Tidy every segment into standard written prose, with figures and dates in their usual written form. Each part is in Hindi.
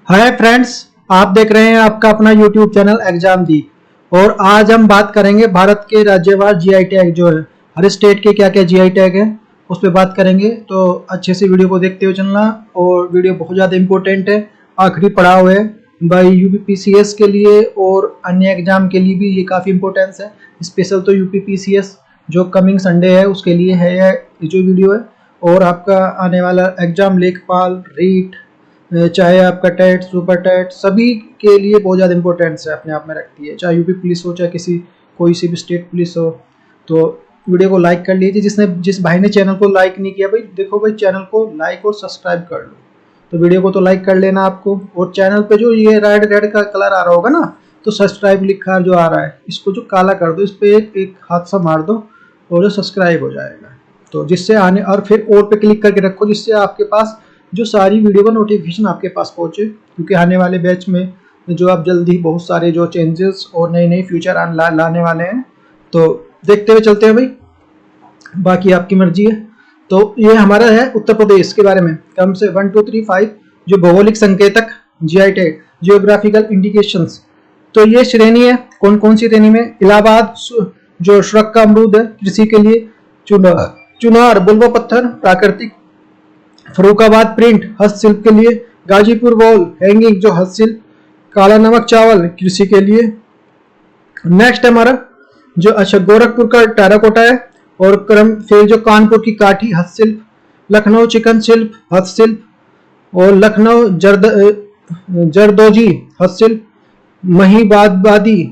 हाय फ्रेंड्स, आप देख रहे हैं आपका अपना यूट्यूब चैनल एग्जाम दीप। और आज हम बात करेंगे भारत के राज्यवार जीआई टैग जो है, हर स्टेट के क्या क्या जीआई टैग है उस पर बात करेंगे। तो अच्छे से वीडियो को देखते हुए चलना, और वीडियो बहुत ज़्यादा इंपॉर्टेंट है, आखिरी पड़ाव है भाई यूपीपीसीएस के लिए और अन्य एग्जाम के लिए भी ये काफ़ी इंपॉर्टेंस है। स्पेशल तो यूपीपीसीएस जो कमिंग संडे है उसके लिए है ये जो वीडियो है। और आपका आने वाला एग्जाम लेखपाल, रीट, चाहे आपका टेट, सुपर टेट, सभी के लिए बहुत ज़्यादा इंपॉर्टेंस है, अपने आप में रखती है। चाहे यूपी पुलिस हो, चाहे कोई सी भी स्टेट पुलिस हो। तो वीडियो को लाइक कर लीजिए। जिस भाई ने चैनल को लाइक नहीं किया, भाई देखो भाई, चैनल को लाइक और सब्सक्राइब कर लो। तो वीडियो को तो लाइक कर लेना आपको, और चैनल पे जो ये रेड रेड का कलर आ रहा होगा ना, तो सब्सक्राइब लिखा जो आ रहा है, इसको जो काला कर दो, इस पर एक हाथ सा मार दो और जो सब्सक्राइब हो जाएगा। तो जिससे आने, और फिर और पे क्लिक करके रखो, जिससे आपके पास जो सारी वीडियो का नोटिफिकेशन आपके पास पहुंचे। क्योंकि आने वाले बैच में जो आप जल्दी बहुत सारे जो चेंजेस और नई नई फ्यूचर लाने वाले हैं, तो देखते हुए चलते हैं भाई, बाकी आपकी मर्जी है। तो ये हमारा है उत्तर प्रदेश के बारे में, कम से 1 2 3 5 जो भौगोलिक संकेतक जीआई टैग, जियोग्राफिकल इंडिकेशंस। तो ये श्रेणी है, कौन कौन सी श्रेणी में? इलाहाबाद जो श्रक का अमरूद है कृषि के लिए, चुनार बुलवा पत्थर प्राकृतिक, फरुखाबाद प्रिंट हस्तशिल्प के लिए, गाजीपुर वॉल हैंगिंग जो हस्तशिल्प, काला नमक चावल कृषि के लिए। नेक्स्ट हमारा जो अच्छा गोरखपुर का टेराकोटा है, और क्रम फिर जो कानपुर की काठी हस्तशिल्प, लखनऊ चिकन शिल्प हस्तशिल्प, और लखनऊ जरदोजी हस्तशिल्प, महीबादी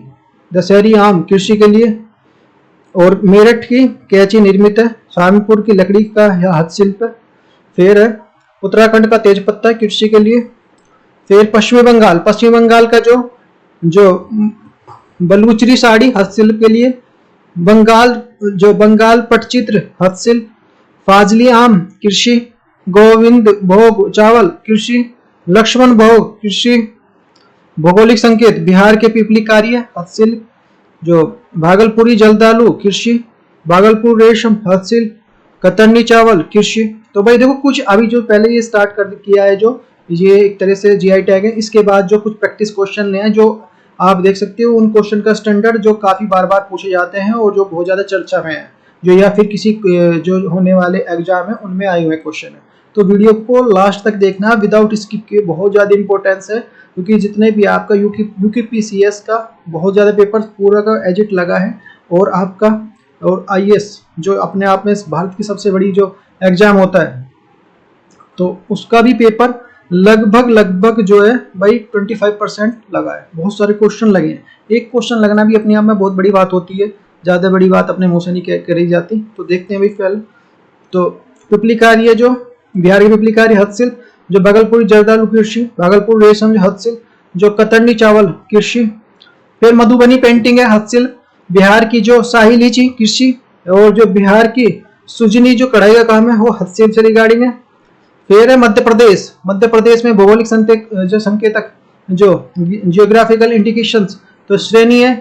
दशहरी आम कृषि के लिए, और मेरठ की कैंची निर्मित है, शामीपुर की लकड़ी का हस्तशिल्प है। फिर है उत्तराखंड का तेजपत्ता कृषि के लिए। फिर पश्चिमी बंगाल का जो बलूचरी साड़ी हस्तशिल्प के लिए, बंगाल पटचित्र हस्तशिल्प, फाजली आम कृषि, गोविंद भोग चावल कृषि, लक्ष्मण भोग कृषि। भौगोलिक संकेत बिहार के पीपली कार्य हस्तशिल्प, जो भागलपुरी जलदालू कृषि, भागलपुर रेशम हस्तशिल्प, कतरनी चावल कृषि। तो भाई देखो, कुछ अभी जो पहले ये स्टार्ट कर किया है, जो ये एक तरह से जीआई टैग है। इसके बाद जो कुछ प्रैक्टिस क्वेश्चन हैं जो आप देख सकते हो, उन क्वेश्चन का स्टैंडर्ड जो काफी बार बार पूछे जाते हैं और जो बहुत ज्यादा चर्चा में है, जो या फिर किसी जो होने वाले एग्जाम है उनमें आए हुए क्वेश्चन है। तो वीडियो को लास्ट तक देखना विदाउट स्किप के, बहुत ज्यादा इंपॉर्टेंस है। क्योंकि जितने भी आपका यूपीपीसीएस का बहुत ज्यादा पेपर पूरा का एजिट लगा है, और आपका और आईएएस जो अपने आप में भारत की सबसे बड़ी जो एग्जाम होता है, तो उसका भी पेपर लगभग जो है भाई 25% लगा है। बहुत सारे क्वेश्चन लगे हैं। एक क्वेश्चन लगना भी अपने आप में बहुत बड़ी बात होती है, ज्यादा बड़ी बात अपने मुंह से नहीं करी जाती। तो देखते हैं भाई पहले तो पिपली कार्य, जो बिहार की पिपली कार्य हस्तशिल्प, जो भागलपुरी जरदालू कृषि, भागलपुर रेशम हस्तशिल्प, जो कतरनी चावल कृषि। फिर मधुबनी पेंटिंग है हस्तशिल्प, बिहार की जो शाही लीची कृषि, और जो बिहार की सुजनी जो कढ़ाई का काम है वो हस्तशिल्प से रिगार्डिंग है। फिर है मध्य प्रदेश में भौगोलिक संकेतक जो जियोग्राफिकल इंडिकेशंस। तो श्रेणी है,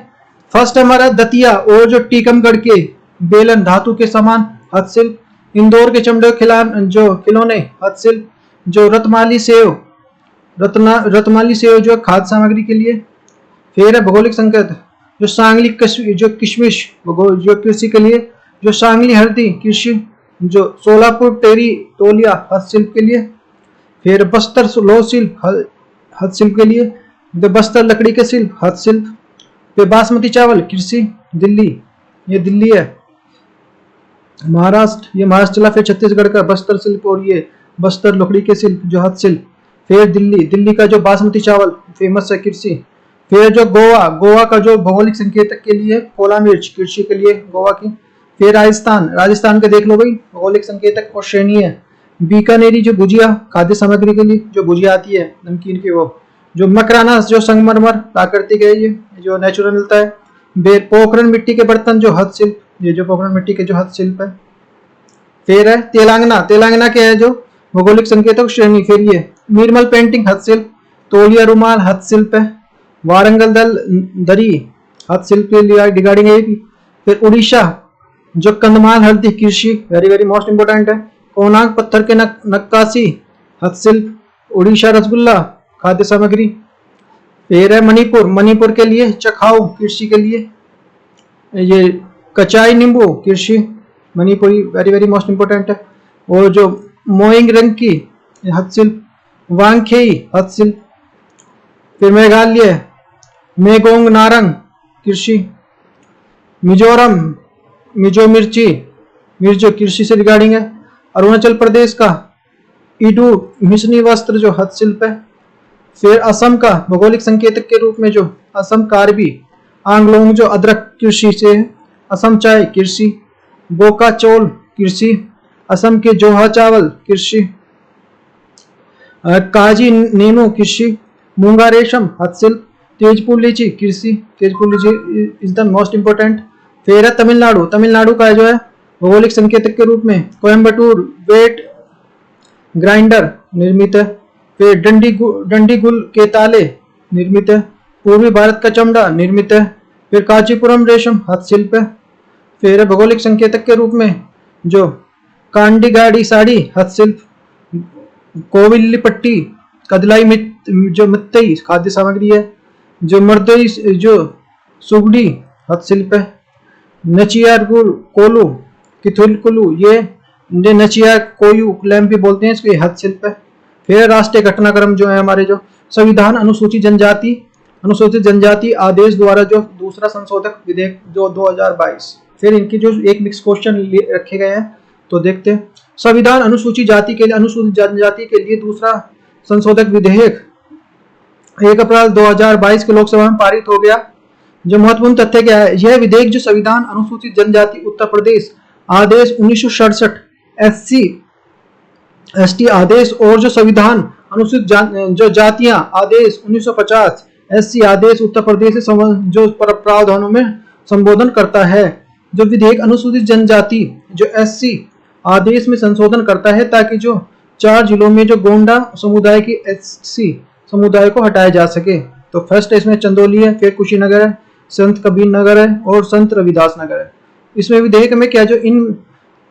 फर्स्ट हमारा दतिया और जो टीकमगढ़ के बेलन धातु के समान हस्तशिल्प, इंदौर के चमड़े खिलौने हस्तशिल्प, जो रतमाली सेव जो खाद्य सामग्री के लिए। फिर है भौगोलिक संकेत जो सांगली किशमिश जो कृषि के लिए, जो सांगली हल्दी कृषि, जो सोलापुर टेरी तोलिया हस्तशिल्प के लिए। फिर बस्तर लौह शिल्प हस्तशिल्प के लिए, जो बस्तर लकड़ी के शिल्प हस्तशिल्प। फिर बासमती चावल कृषि, दिल्ली, ये दिल्ली है। महाराष्ट्र, ये महाराष्ट्र चला। फिर छत्तीसगढ़ का बस्तर शिल्प, और ये बस्तर लकड़ी के शिल्प जो हस्तशिल्प। फिर दिल्ली का जो बासमती चावल फेमस है कृषि। फिर जो गोवा का जो भौगोलिक संकेतक के लिए कोला मिर्च कृषि के लिए गोवा की। फिर राजस्थान के देख लो भाई, भौगोलिक संकेतक और श्रेणी है। बीकानेरी जो भुजिया खाद्य सामग्री के लिए, जो भुजिया आती है नमकीन की, वो। जो मकराना जो संगमरमर प्राकृतिक है, ये जो नेचुरल मिलता है। पोखरण मिट्टी के बर्तन जो हस्तशिल्प, ये जो पोखरण मिट्टी के जो हस्तशिल्प है। फिर है तेलंगाना के है जो भौगोलिक संकेतक श्रेणी। फिर ये निर्मल पेंटिंग हस्तशिल्प, तोलिया रुमाल हस्तशिल्प है। वारंगल दरी हस्तशिल्प के लिए रिगार्डिंग है। फिर उड़ीसा जो कंदमाल हल्दी कृषि, वेरी वेरी मोस्ट इंपोर्टेंट है। कोणार्क पत्थर के नक्काशी हस्तशिल्प, उड़ीसा रसगुल्ला खाद्य सामग्री। फिर है मणिपुर, मणिपुर के लिए चखाओ कृषि के लिए, ये कचाई नींबू कृषि Manipuri very very most important है। और जो मोइंग रंकी हस्तशिल्प, वांगखेई हस्तशिल्प। फिर मेघालय मेगोंग नारंग कृषि, मिजोरम मिजो मिर्ची मिर्जो कृषि से रिगार्डिंग है। अरुणाचल प्रदेश का इडू मिशनी वस्त्र जो हस्तशिल्प है। फिर असम का भौगोलिक संकेतक के रूप में जो असम कार्बी आंगलोंग जो अदरक कृषि से है। असम चाय कृषि, बोका चोल कृषि, असम के जोहा चावल कृषि, काजी नीमू कृषि, मूंगा रेशम हस्तशिल्प, तेजपुर लीची कृषि, तेजपुर लीची इज द मोस्ट इंपोर्टेंट। फिर है तमिलनाडु, तमिलनाडु का जो है भौगोलिक संकेतक के रूप में कोयम्बटूर वेट ग्राइंडर निर्मित है। फिर डंडीगुल के ताले निर्मित है। पूर्वी भारत का चमड़ा निर्मित है। फिर कांचीपुरम रेशम हस्तशिल्प है। फिर भौगोलिक संकेतक के रूप में जो कांडीगाड़ी साड़ी हस्तशिल्प, कोविल्लीपट्टी कदलाई जो मित्तई खाद्य सामग्री है। जो मर्दई जो सुगड़ी हस्तशिल्प है। नचियारगुल कोलू किथुलकुलू ये नचिया कोयू लैम्प भी बोलते हैं, इसको ये हस्तशिल्प है। फिर राष्ट्रीय घटनाक्रम जो है हमारे जो संविधान अनुसूचित जनजाति आदेश द्वारा जो दूसरा संशोधक विधेयक जो 2022। फिर इनकी जो एक मिक्स क्वेश्चन रखे गए हैं तो देखते हैं। संविधान अनुसूचित जनजाति के लिए दूसरा संशोधक विधेयक 1 अप्रैल 2022 के लोकसभा में पारित हो गया। जो महत्वपूर्ण तथ्य क्या है, यह विधेयक जो संविधान अनुसूचित जनजाति उत्तर प्रदेश आदेश 1967 SC ST आदेश और जो संविधान अनुसूचित जो जातियां आदेश 1950 SC आदेश उत्तर प्रदेश से जो प्रावधानों में संबोधन करता है। जो विधेयक अनुसूचित जनजाति जो SC आदेश में संशोधन करता है ताकि जो 4 जिलों में जो गोंडा समुदाय की SC समुदाय को हटाया जा सके। तो फर्स्ट इसमें चंदौली है, फिर कुशीनगर है, संत कबीर नगर है और संत रविदास नगर है। इसमें विधेयक में क्या जो इन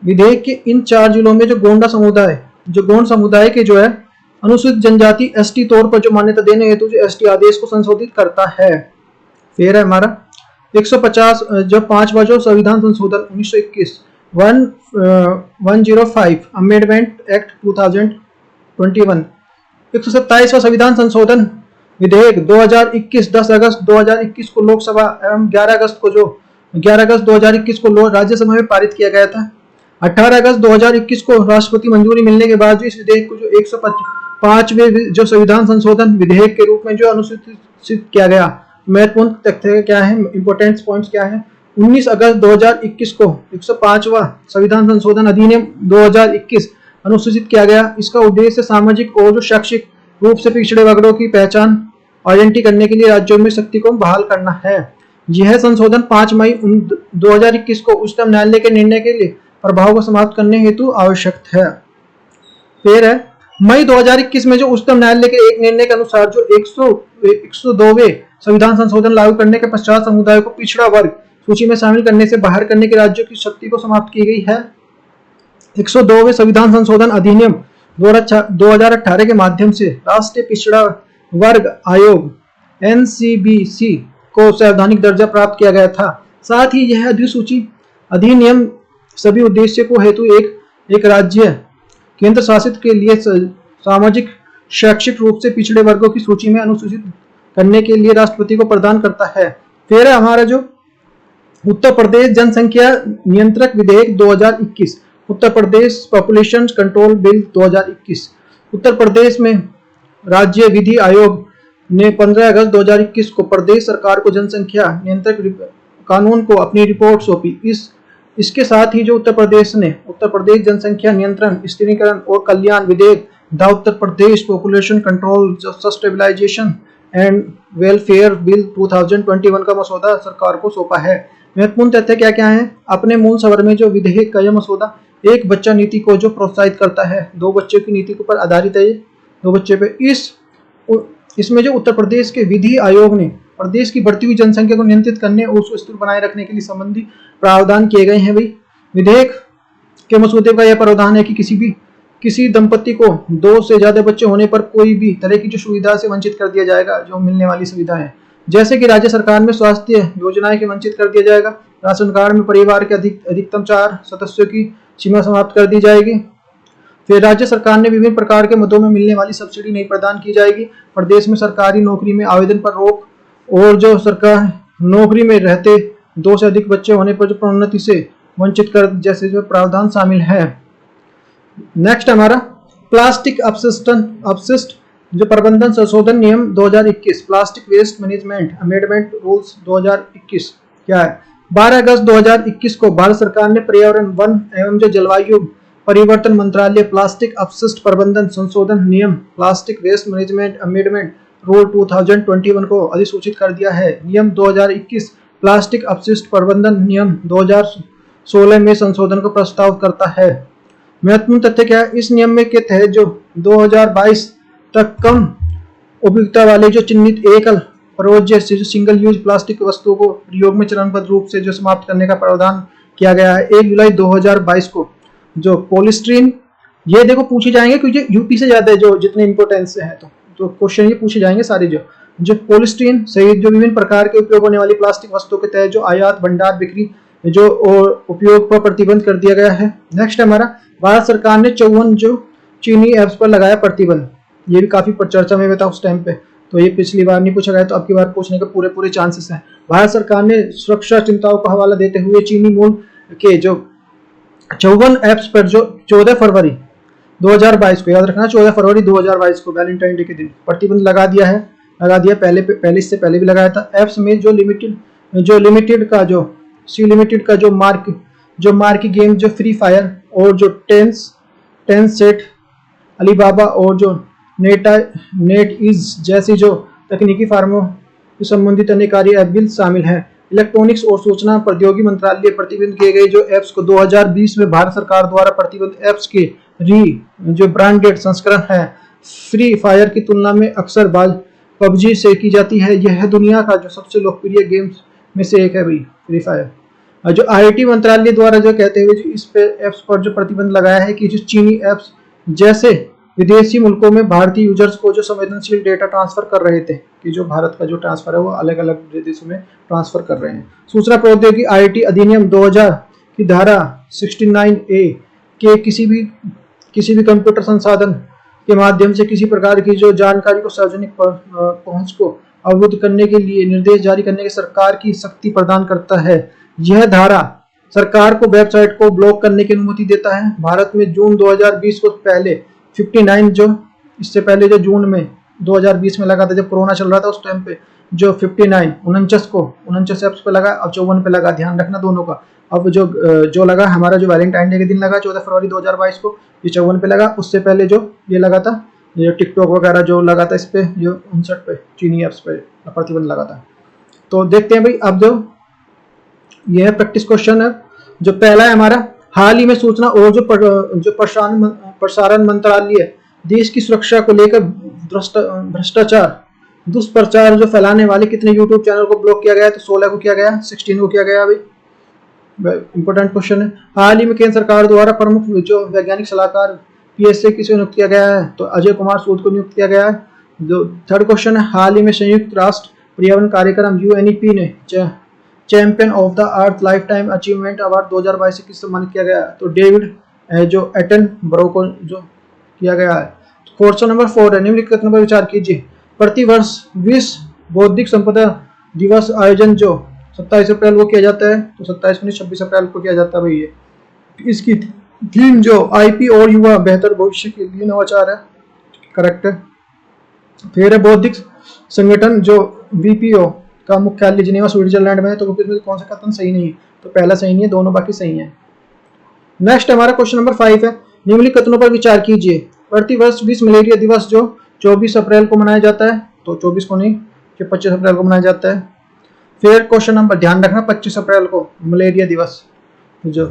विधेयक के इन 4 जिलों में जो गोंड समुदाय के जो है अनुसूचित जनजाति ST तौर पर जो मान्यता देने हेतु जो ST आदेश को संशोधित करता है। फिर है हमारा 150 जो 5वां जो संविधान संशोधन 1921 105 अमेंडमेंट एक्ट 2021। 127वां संविधान संशोधन विधेयक 2021 10 अगस्त 2021 को लोकसभा एवं 11 अगस्त 2021 को राज्यसभा में पारित किया गया था। 18 अगस्त 2021 को राष्ट्रपति मंजूरी मिलने के बाद जो इस विधेयक को जो 105वें जो संविधान संशोधन विधेयक के रूप में जो अनुसूचित किया गया। महत्वपूर्ण तथ्य क्या है, इंपोर्टेंट पॉइंट्स क्या है। 19 अगस्त 2021 को 105वां संविधान संशोधन अधिनियम 2021 अनुसूचित किया गया। इसका उद्देश्य सामाजिक और जो शैक्षिक रूप से पिछड़े वर्गों की पहचान आइडेंटिटी करने के लिए राज्यों में शक्ति को बहाल करना है। यह संशोधन 5 मई 2021 को उच्चतम न्यायालय के निर्णय के लिए प्रभाव को समाप्त करने हेतु आवश्यक है। फिर है मई 2021 में जो उच्चतम न्यायालय के एक निर्णय के अनुसार जो 102वें संविधान संशोधन लागू करने के पश्चात समुदाय को पिछड़ा वर्ग सूची में शामिल करने से बाहर करने के राज्यों की शक्ति को समाप्त की गई है। 102वें संविधान संशोधन अधिनियम 2018 के माध्यम से राष्ट्रीय पिछड़ा वर्ग आयोग NCBC को संवैधानिक दर्जा प्राप्त किया गया था। साथ ही यह अधिसूची अधिनियम सभी उद्देश्य को हेतु एक राज्य केंद्र शासित के लिए सामाजिक शैक्षिक रूप से पिछड़े वर्गों की सूची में अनुसूचित करने के लिए राष्ट्रपति को प्रदान करता है। फिर हमारा जो उत्तर प्रदेश जनसंख्या नियंत्रक विधेयक 2021 उत्तर Pradesh population control bill 2021। Uttar Pradesh में राज्य विधि आयोग ने 15 अगस्त 2021 को प्रदेश सरकार को जनसंख्या नियंत्रक कानून को अपनी रिपोर्ट सौंपी। इसके साथ ही जो उत्तर प्रदेश जनसंख्या नियंत्रण स्थिरीकरण और कल्याण विधेयक the Uttar Pradesh population control stabilisation and welfare bill 2021 का मसौदा सरकार को सौंपा है। महत्वपूर्ण तथ्य क्या क्या है। अपने मूल स्वर में जो विधेयक का यह मसौदा एक बच्चा नीति को जो प्रोत्साहित करता है, 2 बच्चों की नीति के ऊपर आधारित है। 2 बच्चे पे इसमें जो उत्तर प्रदेश के विधि आयोग ने प्रदेश की बढ़ती हुई जनसंख्या को नियंत्रित करने और उसको स्थिर बनाए रखने के लिए संबंधी प्रावधान किए गए हैं। भाई विधेयक के मसौदे का यह प्रावधान है कि किसी दंपति को 2 से ज्यादा बच्चे होने पर कोई भी तरह की जो सुविधा से वंचित कर दिया जाएगा, जो मिलने वाली सुविधा है, जैसे कि राज्य सरकार में स्वास्थ्य योजनाएं के वंचित कर दिया जाएगा, राशन कार्ड में परिवार के अधिकतम 4 सदस्यों की सीमा समाप्त कर दी जाएगी। फिर राज्य सरकार ने विभिन्न प्रकार के मदों में मिलने वाली सब्सिडी नहीं प्रदान की जाएगी। प्रदेश में सरकारी नौकरी में आवेदन पर रोक, और जो सरकार नौकरी में रहते 2 से अधिक बच्चे होने पर जो प्रोन्नति से वंचित कर जैसे जो प्रावधान शामिल है। नेक्स्ट हमारा प्लास्टिक अपशिष्ट जो प्रबंधन संशोधन नियम 2021, plastic waste management amendment rules 2021 क्या है? 12 अगस्त 2021 को भारत सरकार ने पर्यावरण, वन एवं जो जलवायु परिवर्तन मंत्रालय प्लास्टिक अपशिष्ट प्रबंधन संशोधन नियम plastic waste management amendment rule 2021 को अधिसूचित कर दिया है। नियम 2021 प्लास्टिक अपशिष्ट प्रबंधन नियम 2016 में संशोधन को प्रस्ताव करता है। महत्वपूर्ण तथ्य क्या है? इस नियम में के तहत जो 2022 तक कम उपयोगिता वाले जो चिन्हित एकल प्रयोज्य से जो सिंगल यूज प्लास्टिक वस्तुओं को प्रयोग में चरणबद्ध रूप से जो समाप्त करने का प्रावधान किया गया है। 1 जुलाई 2022 को जो पॉलीस्टीरीन, ये देखो पूछे जाएंगे क्योंकि यूपी से ज्यादा है जो जितने इंपोर्टेंस है, तो क्वेश्चन ये पूछे जाएंगे सारे। जो पॉलीस्टीरीन सहित जो विभिन्न प्रकार के उपयोग होने वाली प्लास्टिक वस्तुओं के तहत जो आयात, भंडार, बिक्री जो उपयोग पर प्रतिबंध कर दिया गया है। नेक्स्ट हमारा भारत सरकार ने 54 जो चीनी एप्स पर लगाया प्रतिबंध। ये भी काफी चर्चा में था उस टाइम पे, तो ये पिछली बार नहीं पूछा गया, तो अब की बार पूछने के पूरे चांसेस हैं। भारत सरकार ने सुरक्षा चिंताओं का हवाला देते हुए चीनी मूल के जो 54 एप्स पर जो 14 फरवरी 2022 को, याद रखना 14 फरवरी 2022 को वैलेंटाइन डे के दिन प्रतिबंध लगा दिया है। पहले इससे पहले भी लगाया था। एप्स में जो लिमिटेड का जो मार्की गेम जो फ्री फायर और जो टेंस सेट, अलीबाबा और जो नेट इज जैसी जो तकनीकी फार्मों से संबंधित अन्य कार्य ऐप भी शामिल है। इलेक्ट्रॉनिक्स और सूचना प्रौद्योगिकी मंत्रालय प्रतिबंध किए गए जो एप्स को 2020 में भारत सरकार द्वारा प्रतिबंध एप्स के जो ब्रांडेड संस्करण है फ्री फायर की तुलना में अक्सर बाज पबजी से की जाती है। यह दुनिया का जो सबसे लोकप्रिय गेम्स में से एक है भाई फ्री फायर। जो आईटी मंत्रालय द्वारा जो कहते हुए जो इस पे एप्स पर जो प्रतिबंध लगाया है कि जो चीनी एप्स जैसे विदेशी मुल्कों में भारतीय यूजर्स को जो संवेदनशील डेटा ट्रांसफर कर रहे थे, कि जो भारत का जो ट्रांसफर है वो अलग अलग देशों में ट्रांसफर कर रहे हैं। सूचना प्रौद्योगिकी आईटी अधिनियम 2000 की धारा 69A के किसी भी कंप्यूटर संसाधन के माध्यम से किसी प्रकार की जो जानकारी को सार्वजनिक पहुंच को अवरुद्ध करने के लिए निर्देश जारी करने की सरकार की शक्ति प्रदान करता है। यह धारा सरकार को वेबसाइट को ब्लॉक करने की अनुमति देता है। भारत में जून 2020 को पहले 59 जो इससे पहले जो जून में 2020 में लगा था जब कोरोना चल रहा था उस टाइम पे जो 59 एप्स पे लगा, अब 54 पे लगा। ध्यान रखना दोनों का। अब जो लगा हमारा जो वैलेंटाइन डे के दिन लगा 14 फरवरी 2022 को, ये 54 पे लगा। उससे पहले जो ये लगा था ये टिकटॉक वगैरह जो लगा था इस पे जो 59 पे चीनी एप्स पे प्रतिबंध लगा था। तो देखते हैं भाई अब जो यह प्रैक्टिस क्वेश्चन है। जो पहला है हमारा, हाल ही में सूचना और जो प्रसारण मंत्रालय देश की सुरक्षा को लेकर भ्रष्टाचार दुष्प्रचार जो फैलाने वाले कितने यूट्यूब चैनल को ब्लॉक किया गया है? तो 16 को किया गया, 16 को किया गया। अभी इंपॉर्टेंट क्वेश्चन है। हाल ही में केंद्र सरकार द्वारा प्रमुख जो वैज्ञानिक सलाहकार PSA किसे नियुक्त किया गया है? तो अजय कुमार सूद को नियुक्त किया गया है। जो थर्ड क्वेश्चन है, हाल ही में संयुक्त राष्ट्र पर्यावरण कार्यक्रम UNEP ने champion of the earth life time achievement award 2022 से किस सम्मानित किया गया है? तो डेविड जो एटनबरो को जो किया गया है। क्वेश्चन नंबर 4 है, निम्नलिखित कथनों पर विचार कीजिए। प्रतिवर्ष विश्व बौद्धिक संपदा दिवस आयोजन जो 27 अप्रैल को किया जाता है, तो 27 नहीं 26 अप्रैल को किया जाता है भाई। ये इसकी थीम जो IP और युवा बेहतर भविष्य के लिए नवाचार है, करेक्ट है। फिर है बौद्धिक संगठन जो BPO का मुख्यालय जिनेवा स्विट्जरलैंड में है, तो इसमें कौन सा कथन सही नहीं है? तो पहला सही नहीं है, दोनों बाकी सही है। नेक्स्ट हमारा क्वेश्चन नंबर 5 है, निम्नलिखित कथनों पर विचार कीजिए। प्रतिवर्ष विश्व मलेरिया दिवस जो 24 अप्रैल को मनाया जाता है, तो 24 को नहीं, जो 25 अप्रैल को मनाया जाता है। फिर क्वेश्चन नंबर ध्यान रखना 25 अप्रैल को मलेरिया दिवस। जो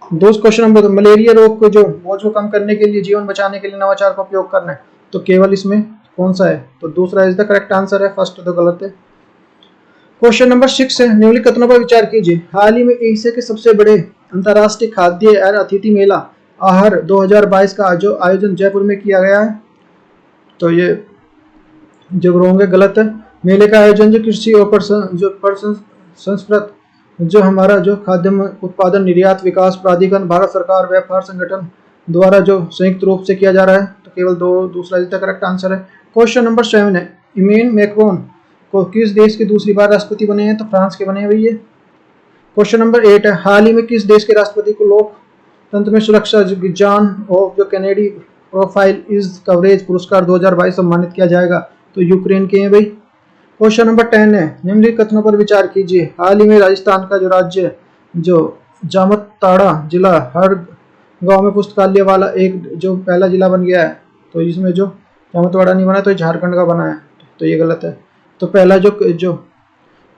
दो क्वेश्चन नंबर, तो मलेरिया रोग को जो बोझ को कम करने के लिए जीवन बचाने के लिए नवाचार का उपयोग करना है, तो केवल इसमें कौन सा है? तो दूसरा इज द करेक्ट आंसर है, फर्स्ट तो गलत है। क्वेश्चन नंबर 6 है, निम्नलिखित कथनों पर विचार कीजिए। हाल ही में एशिया के सबसे बड़े अंतर्राष्ट्रीय खाद्य और अतिथि मेला आहार 2022 का जो आयोजन जयपुर में किया गया है, तो ये जो होंगे गलत है। मेले का आयोजन जो कृषि और संस्कृत जो हमारा जो खाद्य उत्पादन निर्यात विकास प्राधिकरण भारत सरकार व्यापार संगठन द्वारा जो संयुक्त रूप से किया जा रहा है, तो केवल दूसरा इसका करेक्ट आंसर है। क्वेश्चन नंबर 7 है, इमैनुअल मैक्रोन को किस देश के दूसरी बार राष्ट्रपति बने हैं? तो फ्रांस के बने हैं भैया। क्वेश्चन नंबर 8 है, हाल ही में किस देश के राष्ट्रपति को लोकतंत्र में सुरक्षा जॉन ऑफ जो कैनेडी प्रोफाइल इज कवरेज पुरस्कार 2022 सम्मानित किया जाएगा? तो यूक्रेन के हैं भाई। क्वेश्चन नंबर 10 है, निम्नलिखित कथनों पर विचार कीजिए। हाल ही में राजस्थान का जो राज्य जो जामताड़ा जिला हर गांव में पुस्तकालय वाला एक जो पहला जिला बन गया है, तो इसमें जो जामताड़ा नहीं बना तो झारखंड का बना है, तो ये गलत है। तो पहला जो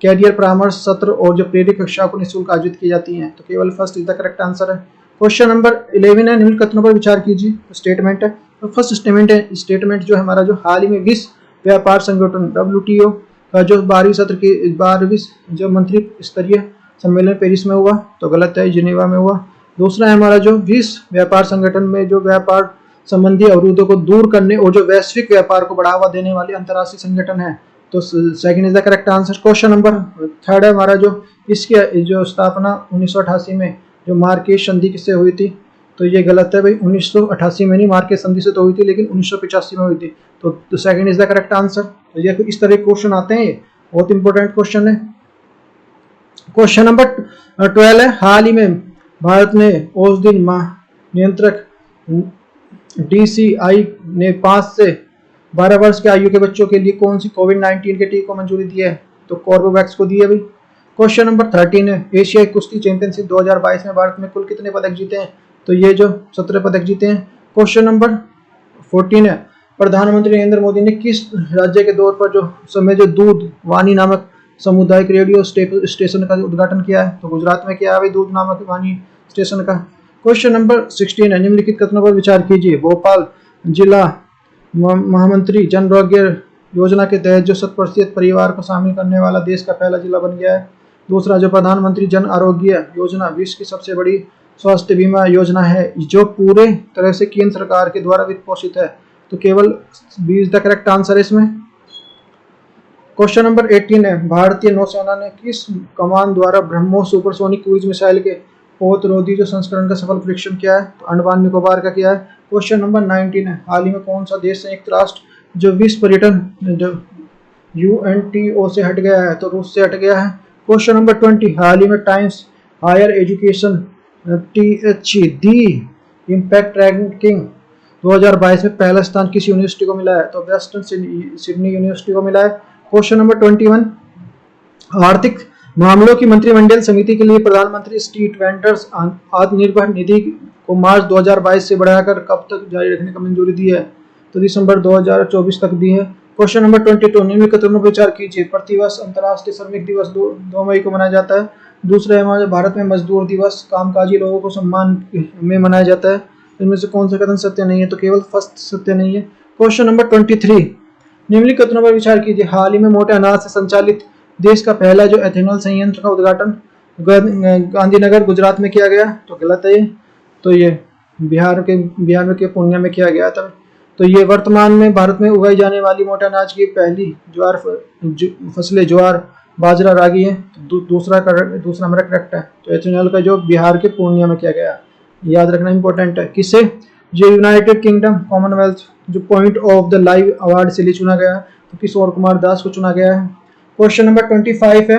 कैरियर परामर्श सत्र और जो प्रेरित कक्षा को निःशुल्क आयोजित की जाती हैं, तो केवल first is the correct answer है। क्वेश्चन नंबर 11 है, निम्नलिखित कथनों पर विचार कीजिए। स्टेटमेंट है, तो फर्स्ट स्टेटमेंट जो हमारा जो हाल ही में विश्व व्यापार संगठन WTO का जो 12वीं जो मंत्री स्तरीय सम्मेलन पेरिस में हुआ, तो गलत है, जिनेवा में हुआ। दूसरा है हमारा जो विश्व व्यापार संगठन में जो व्यापार संबंधी अवरोधों को दूर करने और जो वैश्विक व्यापार को बढ़ावा देने वाली अंतर्राष्ट्रीय संगठन है, तो second is the correct answer. Question number 3 है हमारा जो इसकी जो स्थापना 1988 में जो मार्केश संधि किससे हुई थी? तो ये गलत है भाई, 1988 में नहीं, मार्केश संधि से तो हुई थी लेकिन 1985 में हुई थी, तो second is the correct answer. तो ये इस तरह के क्वेश्चन आते हैं, ये बहुत इंपॉर्टेंट क्वेश्चन है। क्वेश्चन नंबर 12 है, हाल ही में भारत ने औषधि नियंत्रक DCI ने 5 से 12 वर्ष के आयु के बच्चों के लिए कौन सी कोविड-19 के टीके को मंजूरी दी है? तो कॉर्बेवैक्स को दी है भाई। क्वेश्चन नंबर 13 है, एशियाई कुश्ती चैंपियनशिप 2022 में भारत में कुल कितने पदक जीते हैं? तो ये जो 17 पदक जीते हैं। क्वेश्चन नंबर 14 है, प्रधानमंत्री नरेंद्र मोदी ने किस राज्य के दौर पर जो समय जो दूध वाणी नामक सामुदायिक रेडियो स्टेशन का उद्घाटन किया है? तो गुजरात में किया है भाई, दूध नामक वाणी स्टेशन का। क्वेश्चन नंबर 16 है, निम्नलिखित कथनों पर विचार कीजिए। भोपाल जिला महामंत्री जन आरोग्य योजना के तहत जो 100% परिवार को शामिल करने वाला देश का पहला जिला बन गया है। दूसरा जो प्रधानमंत्री जन आरोग्य योजना विश्व की सबसे बड़ी स्वास्थ्य बीमा योजना है जो पूरे तरह से केंद्र सरकार के द्वारा वित्त पोषित है, तो केवल 20 द करेक्ट आंसर है इसमें। क्वेश्चन नंबर 18 है, भारतीय नौसेना ने किस कमान द्वारा ब्रह्मोस सुपरसोनिक क्रूज मिसाइल के पोतरोधी जो संस्करण का सफल परीक्षण किया है? तो अंडमान निकोबार का किया है। क्वेश्चन नंबर 19 है, हाल ही में कौन सा देश संयुक्त राष्ट्र जो विश्व पर्यटन जो UNTO से हट गया है? तो रूस से हट गया है। क्वेश्चन नंबर 20, हाल ही में times higher education the impact ranking 2022 में पहला स्थान किस यूनिवर्सिटी को मिला है? तो वेस्टर्न सिडनी यूनिवर्सिटी को मिला है। क्वेश्चन नंबर 21, आर्थिक मामलों की मंत्रिमंडल समिति के लिए प्रधानमंत्री स्ट्रीट वेंडर्स आत्मनिर्भर निधि को मार्च 2022 से बढ़ाकर कब तक जारी रखने का मंजूरी दी है? तो दिसंबर 2024 तक दी है। क्वेश्चन नंबर 22, निम्नलिखित कथनों पर विचार कीजिए। प्रतिवर्ष अंतर्राष्ट्रीय श्रमिक दिवस 2 मई को मनाया जाता है। दूसरा है हमारे भारत में मजदूर दिवस कामकाजी लोगों को सम्मान में मनाया जाता है। इनमें से कौन सा कथन सत्य नहीं है? तो केवल फर्स्ट सत्य नहीं है। क्वेश्चन नंबर 23, निम्नलिखित कथनों पर विचार कीजिए। हाल ही में मोटे अनाज से संचालित देश का पहला जो एथेनॉल संयंत्र का उद्घाटन गांधीनगर गुजरात में किया गया, तो गलत है ये, तो ये बिहार के पूर्णिया में किया गया था। तो ये वर्तमान में भारत में उगाई जाने वाली मोटे अनाज की पहली ज्वार फसलें ज्वार बाजरा रागी है। तो दूसरा मेरा करेक्ट है। तो एथेनॉल का जो बिहार के पूर्णिया में किया गया, याद रखना इंपॉर्टेंट है। किसे जो यूनाइटेड किंगडम कॉमनवेल्थ जो point of the live award से लिए चुना गया, तो किशोर कुमार दास को चुना गया है। क्वेश्चन नंबर 25 है,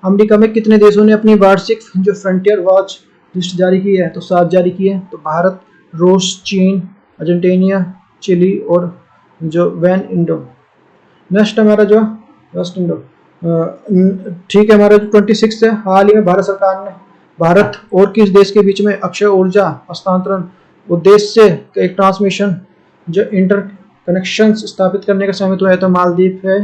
अमेरिका में कितने देशों ने अपनी वार्षिक जो फ्रंटियर वॉच लिस्ट जारी की है? तो 7 जारी की है। तो भारत, रूस, चीन, अर्जेंटीना, चिली और जो वैन इंडो। नेक्स्ट हमारा जो वेस्ट इंडो, ठीक है। हमारा जो 26 है, हाल ही में भारत सरकार ने भारत और किस देश के बीच में अक्षय ऊर्जा हस्तांतरण उद्देश्य से एक ट्रांसमिशन जो इंटर कनेक्शन स्थापित करने का सहमत हुआ है? तो मालदीव है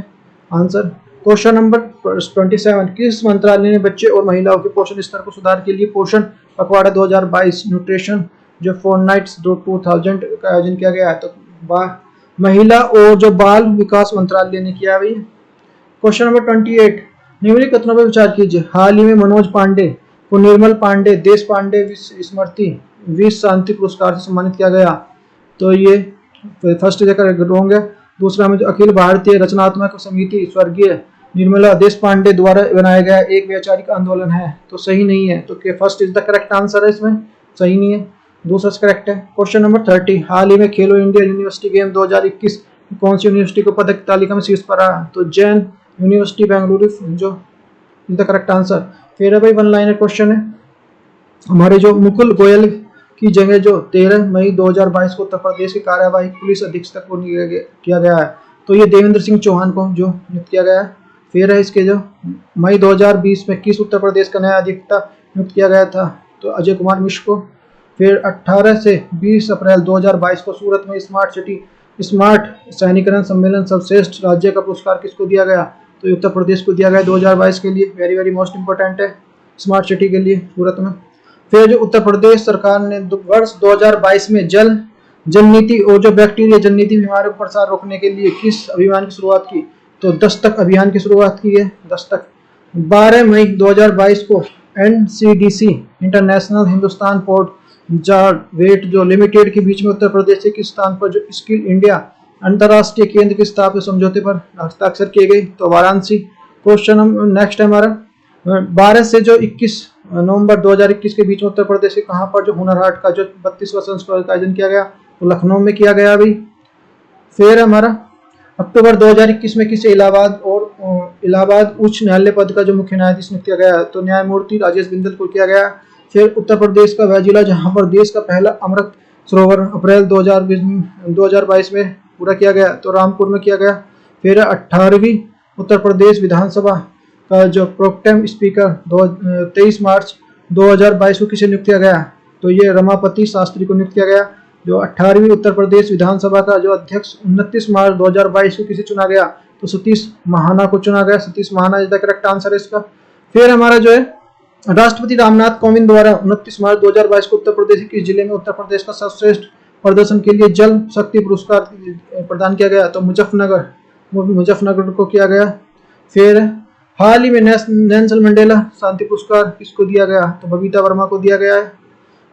आंसर। क्वेश्चन नंबर 27, किस मंत्रालय ने बच्चे और महिलाओं के पोषण स्तर को सुधार के लिए पोषण पखवाड़ा 2022 न्यूट्रिशन जो फोरनाइट्स 2000 का आयोजन किया गया है? तो महिला और जो बाल विकास मंत्रालय ने किया है। क्वेश्चन नंबर 28, निम्नलिखित कथनों पर विचार कीजिए। हाल ही में मनोज पांडे को निर्मल पांडे देश पांडे स्मृति 20 शांति पुरस्कार से सम्मानित किया गया। तो ये फर्स्ट जगह रॉन्ग है। दूसरा में जो अखिल भारतीय रचनात्मक समिति स्वर्गीय निर्मला देश पांडे द्वारा बनाया गया एक वैचारिक आंदोलन है, तो सही नहीं है। तो first is the correct answer है, इसमें सही नहीं है, दूसरा करेक्ट है। क्वेश्चन नंबर 30, हाल ही में खेलो इंडिया यूनिवर्सिटी गेम 2021 कौन सी यूनिवर्सिटी को पदक तालिका में शीर्ष पर रहा? तो जैन यूनिवर्सिटी बेंगलुरु जो इज द करेक्ट आंसर। फिर भाई वन लाइनर क्वेश्चन है, हमारे जो मुकुल गोयल की जगह जो 13 मई 2022 को उत्तर प्रदेश के कार्यवाही पुलिस अधीक्षक को किया गया है, तो ये देवेंद्र सिंह चौहान को जो नियुक्त किया गया है। फिर है इसके जो मई 2020 में किस उत्तर प्रदेश का नया अधीक्षक नियुक्त किया गया था? तो अजय कुमार मिश्र को। फिर 18 से 20 अप्रैल 2022 को सूरत में स्मार्ट शहरीकरण सम्मेलन सर्वश्रेष्ठ राज्य का पुरस्कार किसको दिया गया? तो उत्तर प्रदेश को दिया गया 2022 के लिए। वेरी वेरी मोस्ट इंपोर्टेंट है स्मार्ट सिटी के लिए सूरत में। फिर जो उत्तर प्रदेश सरकार ने वर्ष 2022 में जल नीति और जो बैक्टीरिया जनित बीमारियों का प्रसार रोकने के लिए किस अभियान की शुरुआत की? तो दस्तक अभियान की शुरुआत की है, दस्तक। 12 मई 2022 को NCDC इंटरनेशनल हिंदुस्तान पोर्ट वेट जो लिमिटेड के बीच में उत्तर प्रदेश के किस स्थान पर जो स्किल इंडिया अंतरराष्ट्रीय केंद्र की स्थापना समझौते पर हस्ताक्षर किए गए? तो वाराणसी। क्वेश्चन नेक्स्ट है हमारा 12 से जो 21 नवंबर 2021 के बीच में उत्तर प्रदेश के कहां पर जो हुनर हाट का जो 32वां संस्करण का आयोजन किया गया? तो लखनऊ में किया गया अभी। फिर हमारा अक्टूबर 2021 में किसे इलाहाबाद उच्च न्यायालय पद का जो मुख्य न्यायाधीश नियुक्त किया गया? तो न्यायमूर्ति राजेश बिंदल को किया गया। फिर उत्तर प्रदेश का वह जिला जहां पर देश का पहला अमृत सरोवर अप्रैल 2022 में पूरा किया गया, तो रामपुर में किया गया। फिर 18वीं उत्तर प्रदेश विधानसभा का जो प्रोटेम स्पीकर 23 मार्च 2022 को किसे नियुक्त किया गया? तो ये रमापति शास्त्री को नियुक्त किया गया। जो 18वीं उत्तर प्रदेश विधानसभा का जो अध्यक्ष 29 मार्च 2022 को किसे चुना गया? तो सतीश महाना को चुना गया। Satish Mahana is the correct answer है इसका। फिर हमारा जो है राष्ट्रपति रामनाथ कोविंद द्वारा 29 मार्च 2022 को उत्तर प्रदेश के जिले में उत्तर प्रदेश का सर्वश्रेष्ठ प्रदर्शन के लिए जल शक्ति पुरस्कार प्रदान किया गया, तो मुजफ्फरनगर को किया गया। फिर हाल ही में नेल्सन मंडेला शांति पुरस्कार किसको दिया गया? तो बबीता वर्मा को दिया गया है।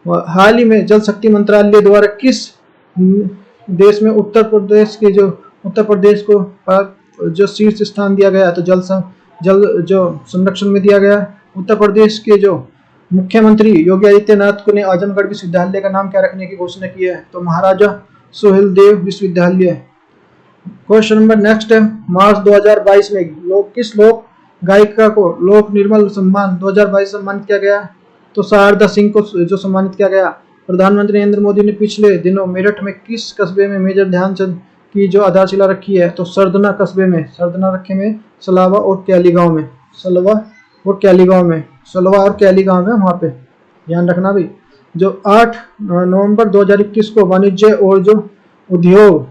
हाल ही में जल शक्ति मंत्रालय द्वारा किस देश में उत्तर प्रदेश को जो शीर्ष स्थान दिया गया? तो जल जो संरक्षण में दिया गया। उत्तर प्रदेश के जो मुख्यमंत्री योगी आदित्यनाथ ने आजमगढ़ विश्वविद्यालय का नाम क्या रखने की घोषणा की है? तो महाराजा सोहेलदेव विश्वविद्यालय। क्वेश्चन नंबर नेक्स्ट है, मार्च 2022 में किस लोक गायिका को लोक निर्मल सम्मान 2022 सम्मानित किया गया? तो शारदा सिंह को जो सम्मानित किया गया। प्रधानमंत्री नरेंद्र मोदी ने पिछले दिनों मेरठ में किस कस्बे में मेजर ध्यानचंद की जो आधारशिला रखी है? तो सरदना कस्बे में, सरदना रखे में सलावा और कैली गांव में, सलवा और कैली गांव में वहां पे ध्यान रखना भी। जो 8 नवंबर 2021 को वाणिज्य और जो उद्योग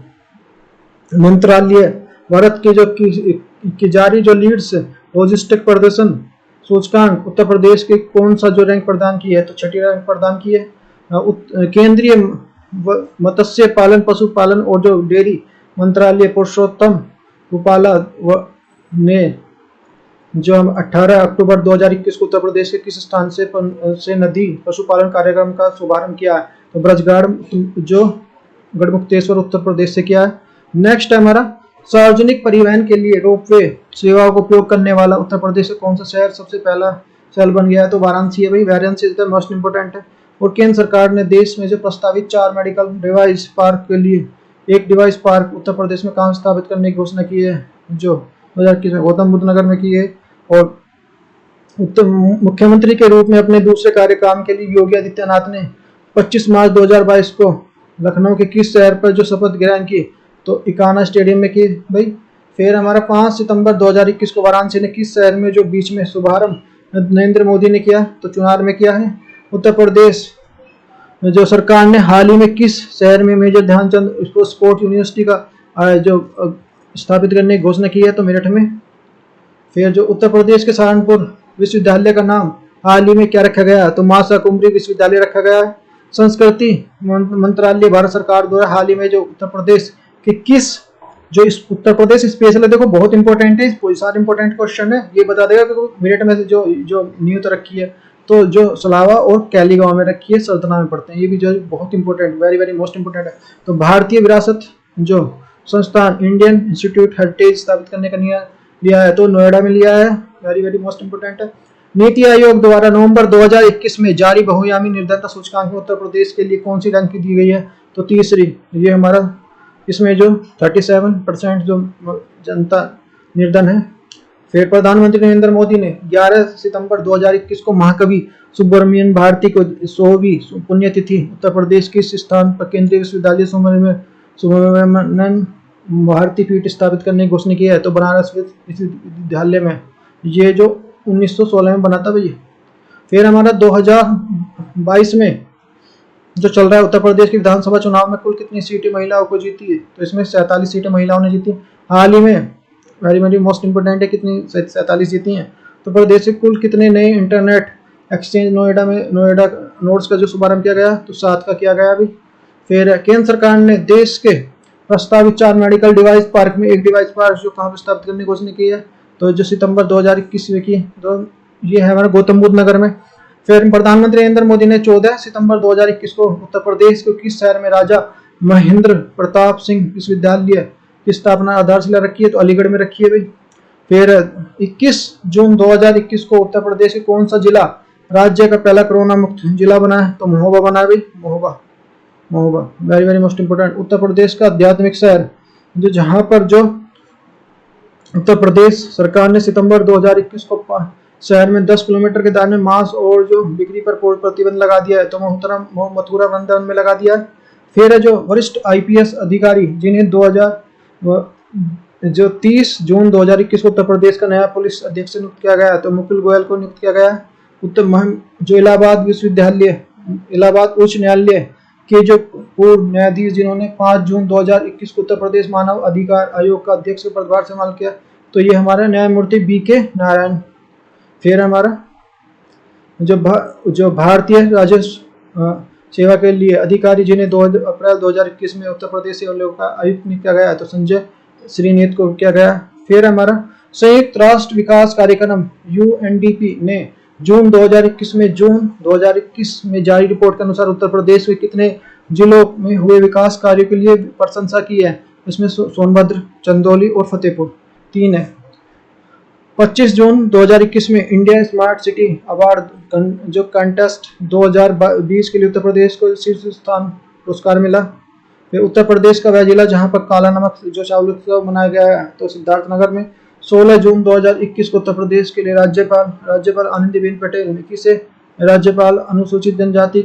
मंत्रालय भारत के जो की जारी जो लीड्स लॉजिस्टिक प्रदर्शन सूचकांक उत्तर प्रदेश के कौन सा जो रैंक प्रदान की है? तो 6ठी रैंक प्रदान की है। केंद्रीय मत्स्य पालन पशुपालन और जो डेयरी मंत्रालय पुरुषोत्तम रूपाला ने जो 18 अक्टूबर 2021 को उत्तर प्रदेश के किस स्थान से नदी पशुपालन कार्यक्रम का शुभारंभ किया है? तो ब्रजगाड़ जो गढ़मुक्तेश्वर उत्तर प्रदेश से किया है। नेक्स्ट है हमारा सार्वजनिक परिवहन के लिए रोपवे सेवाओं का उपयोग करने वाला उत्तर प्रदेश का कौन सा शहर सबसे पहला शहर बन गया है? तो वाराणसी है भाई। Varanasi is the most important है। और केंद्र सरकार ने देश में जो प्रस्तावित 4 मेडिकल डिवाइस पार्क के लिए एक डिवाइस पार्क उत्तर प्रदेश में कहाँ स्थापित करने की घोषणा की है? जो गौतम बुद्ध नगर में की है। और मुख्यमंत्री के रूप में अपने दूसरे कार्यकाल के लिए योगी आदित्यनाथ ने 25 मार्च 2022 को लखनऊ के किस शहर पर जो शपथ ग्रहण की? तो इकाना स्टेडियम में की भाई। फिर हमारा 5 सितंबर 2021 को वाराणसी ने किस शहर में जो बीच में शुभारंभ नरेंद्र मोदी ने किया? तो चुनार में किया है। उत्तर प्रदेश जो सरकार ने हाल ही में किस शहर में मेजर ध्यानचंद स्पोर्ट यूनिवर्सिटी का जो स्थापित करने की घोषणा की है? तो मेरठ में। फिर जो उत्तर प्रदेश के सहारनपुर विश्वविद्यालय का नाम हाल ही में क्या रखा गया? तो मासा कुमरी विश्वविद्यालय रखा गया है। संस्कृति मंत्रालय भारत सरकार द्वारा हाल ही में जो उत्तर प्रदेश के किस जो इस उत्तर प्रदेश स्पेशल है, देखो बहुत इंपॉर्टेंट है, सारे इंपॉर्टेंट क्वेश्चन है, ये बता देगा कि मेरिट में जो न्यूज रखी है। तो जो सलावा और कैली गांव में रखी है, सरदना में पड़ते हैं। ये भी जो बहुत important, very very most important है। तो भारतीय विरासत जो संस्थान इंडियन इंस्टीट्यूट हेरिटेज स्थापित करने का लिया है तो नोएडा में लिया है, वेरी वेरी मोस्ट इंपॉर्टेंट है। नीति आयोग द्वारा नवंबर 2021 में जारी बहुआयामी निर्धनता सूचकांक में उत्तर प्रदेश के लिए कौन सी रैंकिंग दी गई है? तो तीसरी। ये हमारा इसमें जो 37% जो जनता निर्धन है। फिर प्रधानमंत्री नरेंद्र मोदी ने 11 सितंबर 2021 को महाकवि सुब्रमण्यम भारती को 100वीं पुण्यतिथि उत्तर प्रदेश के इस स्थान पर केंद्रीय विश्वविद्यालय सुब्रमण्यम भारती पीठ स्थापित करने की घोषणा की है। तो बनारस विश्वविद्यालय में ये जो 1916 में बना था भैया। फिर हमारा 2022 में जो चल रहा है उत्तर प्रदेश के विधानसभा चुनाव में कुल कितनी सीटें महिलाओं को जीती है? तो इसमें 47 सीटें महिलाओं ने जीती। हाल ही में वेरी वेरी मोस्ट इंपोर्टेंट है, कितनी 47 जीती हैं। तो प्रदेश से कुल कितने नए इंटरनेट एक्सचेंज नोएडा नोड्स का जो शुभारंभ किया गया? तो 7 का किया गया अभी। फिर केंद्र सरकार ने देश के प्रस्तावित 4 मेडिकल डिवाइस पार्क में एक डिवाइस पार्क जो कहाँ पर स्थापित करने की घोषणा की है? तो जो सितंबर 2021 में की, तो ये है हमारा गौतम बुद्ध नगर में। फिर प्रधानमंत्री नरेंद्र मोदी ने 14 सितंबर 2021 को उत्तर प्रदेश के किस शहर में राजा महेंद्र प्रताप सिंह विश्वविद्यालय की स्थापना आधारशिला रखी है? तो अलीगढ़ में रखी है भाई। फिर 21 जून 2021 को उत्तर प्रदेश के कौन सा जिला राज्य का पहला कोरोना मुक्त जिला बना है? तो महोबा बना है भाई, Mahoba very very most important. Uttar Pradesh का आध्यात्मिक शहर जो जहां पर जो उत्तर प्रदेश सरकार ने सितंबर 2021 को शहर में 10 किलोमीटर के दायरे में मांस और जो बिक्री पर प्रतिबंध लगा दिया है, तो मथुरा वृंदावन में लगा दिया है। फिर है जो वरिष्ठ आईपीएस अधिकारी जिन्हें 30 जून 2021 को उत्तर प्रदेश का नया पुलिस अधीक्षक नियुक्त किया गया है, तो मुकुल गोयल को नियुक्त किया गया है। जो इलाहाबाद उच्च न्यायालय के जो पूर्व न्यायाधीश जिन्होंने 5 जून 2021 को उत्तर प्रदेश मानव अधिकार आयोग का अध्यक्ष के पदभार संभाल किया, तो ये हमारा न्यायमूर्ति BK नारायण। फिर हमारा जो भारतीय राजस्व सेवा के लिए अधिकारी जिन्हें 2 अप्रैल 2021 में उत्तर प्रदेश सेवा आयोग का आयुक्त नियुक्त किया गया है, तो संजय श्रीनेत को किया गया। फिर हमारा संयुक्त राष्ट्र विकास कार्यक्रम UNDP ने जून 2021 में जारी रिपोर्ट के अनुसार उत्तर प्रदेश में कितने जिलों में हुए विकास कार्यों के लिए प्रशंसा की है? इसमें सोनभद्र, चंदौली और फतेहपुर 3 है। 25 जून 2021 में इंडिया स्मार्ट सिटी अवार्ड जो कंटेस्ट 2020 के लिए उत्तर प्रदेश को शीर्ष स्थान पुरस्कार मिला। फिर उत्तर प्रदेश का वह जिला जहां पर काला नमक जो चावल उत्सव मनाया गया है, तो सिद्धार्थनगर में। 16 जून 2021 को उत्तर प्रदेश के लिए राज्यपाल आनंदीबेन पटेल ने किसे राज्यपाल अनुसूचित जनजाति